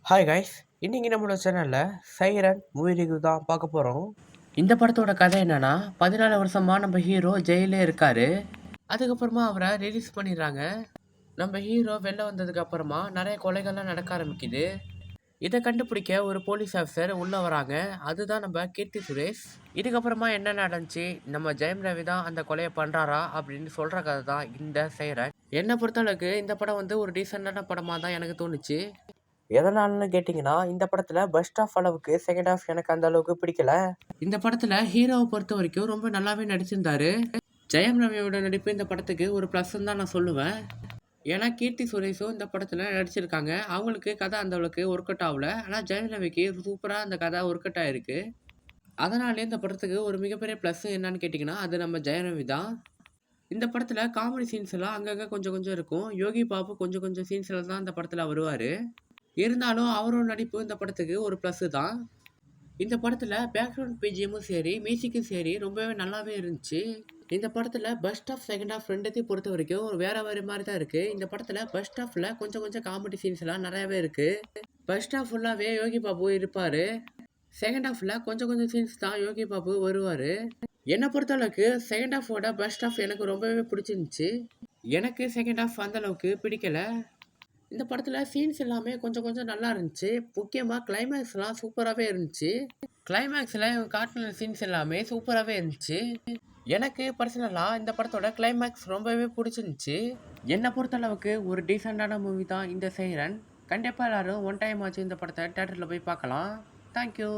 Hi guys. இன்னைக்கு நம்மளோட சேனல்ல சைரன் மூவி ரிவ்யூ தான் பார்க்க போறோம். இந்த படத்தோட கதை என்னன்னா, 14 வருஷமா நம்ம ஹீரோ ஜெயிலே இருக்காரு. அதுக்கப்புறமா அவரை ரிலீஸ் பண்ணிடுறாங்க. நம்ம ஹீரோ வெளில வந்ததுக்கு அப்புறமா நிறைய கொலைகள்லாம் நடக்க ஆரம்பிக்குது. இதை கண்டுபிடிக்க ஒரு போலீஸ் ஆஃபீஸர் உள்ள வராங்க. அதுதான் நம்ம கீர்த்தி சுரேஷ். இதுக்கப்புறமா என்ன நடந்துச்சு, நம்ம ஜெயம் ரவி தான் அந்த கொலையை பண்றாரா அப்படின்னு சொல்ற கதை தான் இந்த சைரன். என்னை பொறுத்தளவுக்கு இந்த படம் வந்து ஒரு டீசெண்டான படமா தான் எனக்கு தோணுச்சு. எதனாலன்னு கேட்டிங்கன்னா, இந்த படத்துல ஃபர்ஸ்ட் ஹாஃப் அளவுக்கு செகண்ட் ஹாஃப் எனக்கு அந்த அளவுக்கு பிடிக்கல. இந்த படத்துல ஹீரோவை பொறுத்த வரைக்கும் ரொம்ப நல்லாவே நடிச்சிருந்தாரு. ஜெயம் ரவியோட நடிப்பு இந்த படத்துக்கு ஒரு ப்ளஸ்ன்னு தான் நான் சொல்லுவேன். ஏன்னா கீர்த்தி சுரேஷும் இந்த படத்துல நடிச்சிருக்காங்க. அவங்களுக்கு கதை அந்த அளவுக்கு ஒர்க் அவுட் ஆகல. ஆனா ஜெயம் ரவிக்கு சூப்பரா அந்த கதை ஒர்க் அவுட் ஆயிருக்கு. அதனாலே இந்த படத்துக்கு ஒரு மிகப்பெரிய ப்ளஸ் என்னன்னு கேட்டிங்கன்னா, அது நம்ம ஜெயம் ரவி தான். இந்த படத்துல காமெடி சீன்ஸ் எல்லாம் அங்கங்க கொஞ்சம் கொஞ்சம் இருக்கும். யோகி பாபு கொஞ்சம் கொஞ்சம் சீன்ஸ்ல தான் இந்த படத்துல வருவாரு. இருந்தாலும் அவரோட நடிப்பு இந்த படத்துக்கு ஒரு ப்ளஸ் தான். இந்த படத்துல பேக்ரவுண்ட் பிஜிஎம்மும் சரி, மியூசிக்கும் சரி ரொம்பவே நல்லாவே இருந்துச்சு. இந்த படத்துல ஃபர்ஸ்ட் ஹாஃப், செகண்ட் ஹாஃப் ரெண்டத்தையும் பொறுத்த வரைக்கும் வேற வேற மாதிரி தான் இருக்கு. இந்த படத்துல ஃபர்ஸ்ட் ஹாஃப்ல கொஞ்சம் கொஞ்சம் காமெடி சீன்ஸ் எல்லாம் நிறையவே இருக்கு. ஃபர்ஸ்ட் ஹாஃப் ஃபுல்லாவே யோகி பாபு இருப்பாரு. செகண்ட் ஹாஃப்ல கொஞ்சம் கொஞ்சம் சீன்ஸ் தான் யோகி பாபு வருவாரு. என்னை பொறுத்த அளவுக்கு செகண்ட் ஹாஃபோட ஃபர்ஸ்ட் ஹாஃப் எனக்கு ரொம்பவே பிடிச்சிருந்துச்சு. எனக்கு செகண்ட் ஹாஃப் அந்த அளவுக்கு பிடிக்கல. இந்த படத்துல சீன்ஸ் எல்லாமே கொஞ்சம் கொஞ்சம் நல்லா இருந்துச்சு. முக்கியமா கிளைமேக்ஸ்லாம் சூப்பராகவே இருந்துச்சு. கிளைமேக்ஸில் இவங்க காட்டின சீன்ஸ் எல்லாமே சூப்பராகவே இருந்துச்சு. எனக்கு பர்சனலாக இந்த படத்தோட கிளைமேக்ஸ் ரொம்பவே பிடிச்சிருந்துச்சு. என்னை பொறுத்தளவுக்கு ஒரு டீசெண்டான மூவி தான் இந்த சைரன். கண்டிப்பாக எல்லாரும் ஒன் டைம் ஆச்சு இந்த படத்தை தேட்டரில் போய் பார்க்கலாம். தேங்க்யூ.